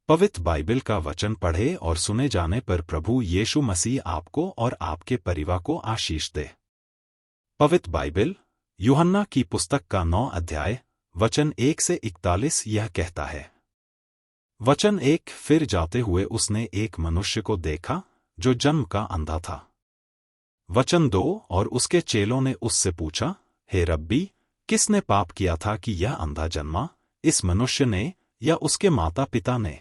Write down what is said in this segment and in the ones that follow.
पवित्र बाइबल का वचन पढ़े और सुने जाने पर प्रभु यीशु मसीह आपको और आपके परिवार को आशीष दे। पवित्र बाइबल यूहन्ना की पुस्तक का 9 अध्याय वचन 1 से 41 यह कहता है। वचन 1 फिर जाते हुए उसने एक मनुष्य को देखा जो जन्म का अंधा था। वचन 2 और उसके चेलों ने उससे पूछा, हे रब्बी, किसने पाप किया था कि यह अंधा जन्मा, इस मनुष्य ने या उसके माता पिता ने?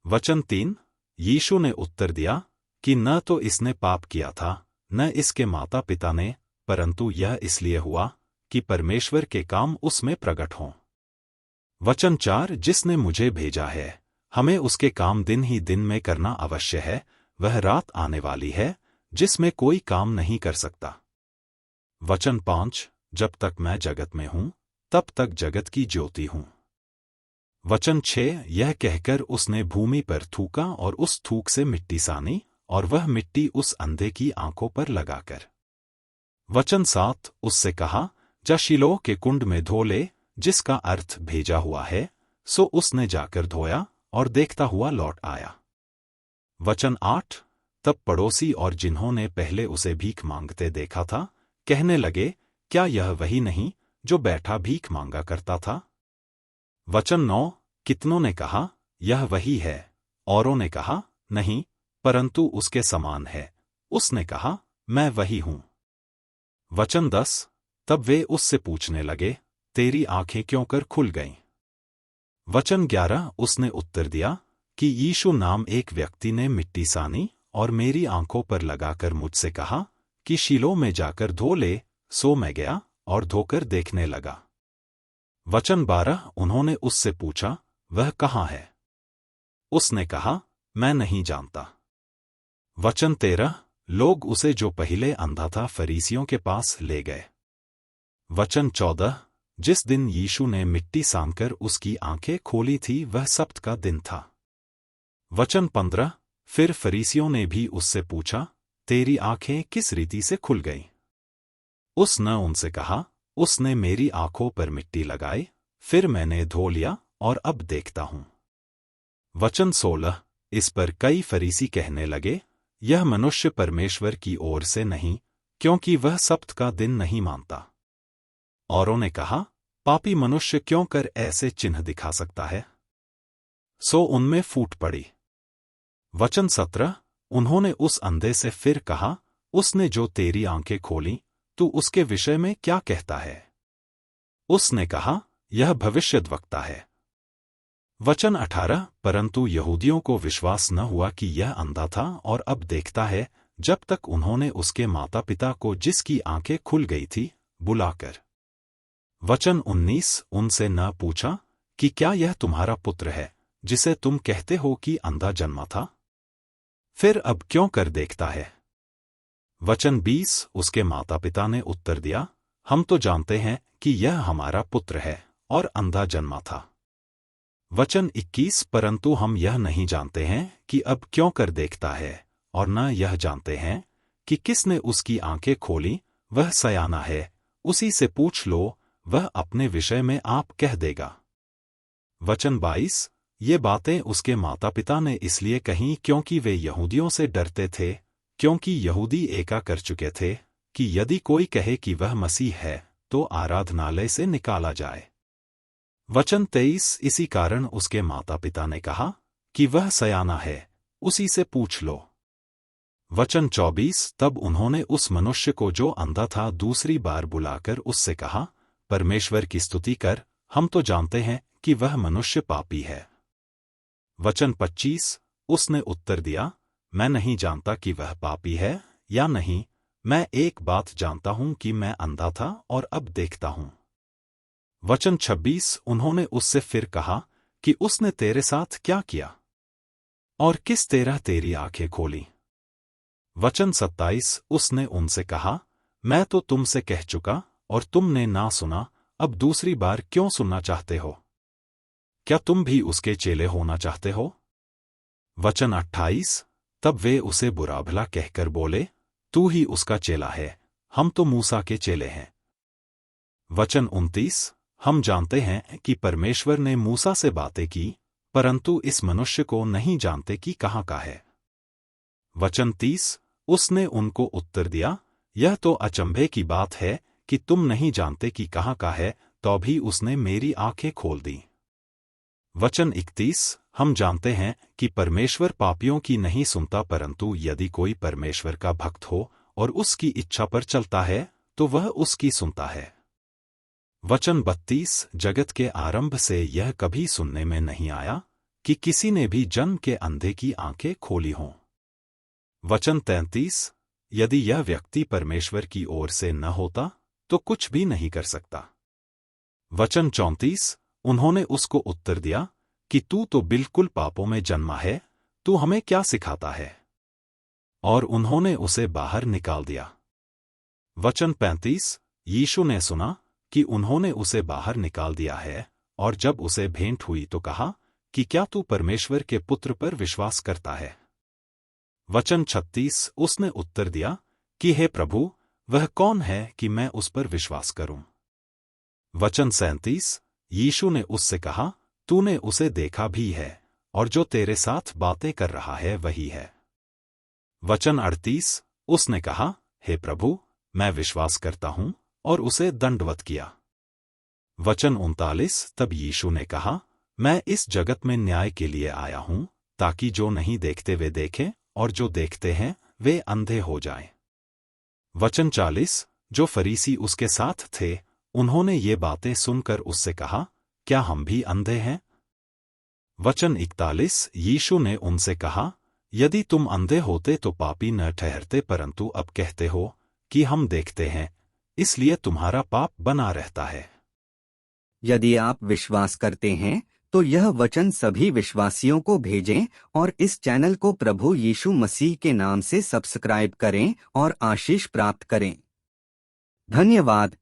वचन 3 यीशु ने उत्तर दिया कि न तो इसने पाप किया था न इसके माता पिता ने, परंतु यह इसलिए हुआ कि परमेश्वर के काम उसमें प्रकट हों। वचन 4 जिसने मुझे भेजा है, हमें उसके काम दिन ही दिन में करना अवश्य है, वह रात आने वाली है जिसमें कोई काम नहीं कर सकता। वचन 5 जब तक मैं जगत में हूं तब तक जगत की ज्योति हूं। वचन 6 यह कहकर उसने भूमि पर थूका और उस थूक से मिट्टी सानी और वह मिट्टी उस अंधे की आंखों पर लगाकर। वचन 7 उससे कहा, जा शीलोह के कुंड में धो ले, जिसका अर्थ भेजा हुआ है। सो उसने जाकर धोया और देखता हुआ लौट आया। वचन 8 तब पड़ोसी और जिन्होंने पहले उसे भीख मांगते देखा था कहने लगे, क्या यह वही नहीं जो बैठा भीख मांगा करता था? वचन 9 कितनों ने कहा, यह वही है, औरों ने कहा, नहीं, परंतु उसके समान है। उसने कहा, मैं वही हूं। वचन 10 तब वे उससे पूछने लगे, तेरी आंखें क्यों कर खुल गईं? वचन 11 उसने उत्तर दिया कि यीशु नाम एक व्यक्ति ने मिट्टी सानी और मेरी आंखों पर लगाकर मुझसे कहा कि शीलोह में जाकर धो ले। सो मैं गया और धोकर देखने लगा। वचन 12 उन्होंने उससे पूछा, वह कहाँ है? उसने कहा, मैं नहीं जानता। वचन 13 लोग उसे जो पहले अंधा था फरीसियों के पास ले गए। वचन 14 जिस दिन यीशु ने मिट्टी सानकर उसकी आंखें खोली थी वह सब्त का दिन था। वचन 15 फिर फरीसियों ने भी उससे पूछा, तेरी आंखें किस रीति से खुल गईं? उसने उनसे कहा, उसने मेरी आंखों पर मिट्टी लगाई, फिर मैंने धो लिया और अब देखता हूं। वचन 16 इस पर कई फरीसी कहने लगे, यह मनुष्य परमेश्वर की ओर से नहीं, क्योंकि वह सब्त का दिन नहीं मानता। औरों ने कहा, पापी मनुष्य क्यों कर ऐसे चिन्ह दिखा सकता है? सो उनमें फूट पड़ी। वचन 17 उन्होंने उस अंधे से फिर कहा, उसने जो तेरी आंखें खोली, तू उसके विषय में क्या कहता है? उसने कहा, यह भविष्यद्वक्ता है। वचन 18 परंतु यहूदियों को विश्वास न हुआ कि यह अंधा था और अब देखता है, जब तक उन्होंने उसके माता पिता को जिसकी आंखें खुल गई थी बुलाकर। वचन 19 उनसे न पूछा कि क्या यह तुम्हारा पुत्र है जिसे तुम कहते हो कि अंधा जन्मा था? फिर अब क्यों कर देखता है? वचन 20 उसके माता पिता ने उत्तर दिया, हम तो जानते हैं कि यह हमारा पुत्र है और अंधा जन्मा था। वचन 21 परंतु हम यह नहीं जानते हैं कि अब क्यों कर देखता है और न यह जानते हैं कि किसने उसकी आंखें खोली। वह सयाना है, उसी से पूछ लो, वह अपने विषय में आप कह देगा। वचन 22 ये बातें उसके माता पिता ने इसलिए कहीं क्योंकि वे यहूदियों से डरते थे, क्योंकि यहूदी एका कर चुके थे कि यदि कोई कहे कि वह मसीह है तो आराधनालय से निकाला जाए। वचन 23 इसी कारण उसके माता पिता ने कहा कि वह सयाना है, उसी से पूछ लो। वचन 24 तब उन्होंने उस मनुष्य को जो अंधा था दूसरी बार बुलाकर उससे कहा, परमेश्वर की स्तुति कर, हम तो जानते हैं कि वह मनुष्य पापी है। वचन 25 उसने उत्तर दिया, मैं नहीं जानता कि वह पापी है या नहीं, मैं एक बात जानता हूं कि मैं अंधा था और अब देखता हूं। वचन 26 उन्होंने उससे फिर कहा कि उसने तेरे साथ क्या किया और किस तरह तेरी आंखें खोली? वचन 27 उसने उनसे कहा, मैं तो तुमसे कह चुका और तुमने ना सुना, अब दूसरी बार क्यों सुनना चाहते हो? क्या तुम भी उसके चेले होना चाहते हो? वचन 28 तब वे उसे बुरा भला कहकर बोले, तू ही उसका चेला है, हम तो मूसा के चेले हैं। वचन 29 हम जानते हैं कि परमेश्वर ने मूसा से बातें की, परंतु इस मनुष्य को नहीं जानते कि कहाँ का है। वचन 30, उसने उनको उत्तर दिया, यह तो अचंभे की बात है कि तुम नहीं जानते कि कहाँ का है, तो भी उसने मेरी आंखें खोल दी। वचन 31, हम जानते हैं कि परमेश्वर पापियों की नहीं सुनता, परंतु यदि कोई परमेश्वर का भक्त हो और उसकी इच्छा पर चलता है तो वह उसकी सुनता है। वचन 32, जगत के आरंभ से यह कभी सुनने में नहीं आया कि किसी ने भी जन्म के अंधे की आंखें खोली हों। वचन 33, यदि यह व्यक्ति परमेश्वर की ओर से न होता तो कुछ भी नहीं कर सकता। वचन 34, उन्होंने उसको उत्तर दिया कि तू तो बिल्कुल पापों में जन्मा है, तू हमें क्या सिखाता है? और उन्होंने उसे बाहर निकाल दिया। वचन 35, यीशु ने सुना कि उन्होंने उसे बाहर निकाल दिया है, और जब उसे भेंट हुई तो कहा कि क्या तू परमेश्वर के पुत्र पर विश्वास करता है? वचन 36, उसने उत्तर दिया कि हे प्रभु, वह कौन है कि मैं उस पर विश्वास करूं? वचन 37, यीशु ने उससे कहा, तूने उसे देखा भी है, और जो तेरे साथ बातें कर रहा है वही है। वचन 38, उसने कहा, हे प्रभु, मैं विश्वास करता हूं, और उसे दंडवत किया। वचन 39, तब यीशु ने कहा, मैं इस जगत में न्याय के लिए आया हूं, ताकि जो नहीं देखते वे देखें, और जो देखते हैं वे अंधे हो जाएं। वचन 40, जो फरीसी उसके साथ थे उन्होंने ये बातें सुनकर उससे कहा, क्या हम भी अंधे हैं? वचन 41, यीशु ने उनसे कहा, यदि तुम अंधे होते तो पापी न ठहरते, परंतु अब कहते हो कि हम देखते हैं, इसलिए तुम्हारा पाप बना रहता है। यदि आप विश्वास करते हैं तो यह वचन सभी विश्वासियों को भेजें और इस चैनल को प्रभु यीशु मसीह के नाम से सब्सक्राइब करें और आशीष प्राप्त करें। धन्यवाद।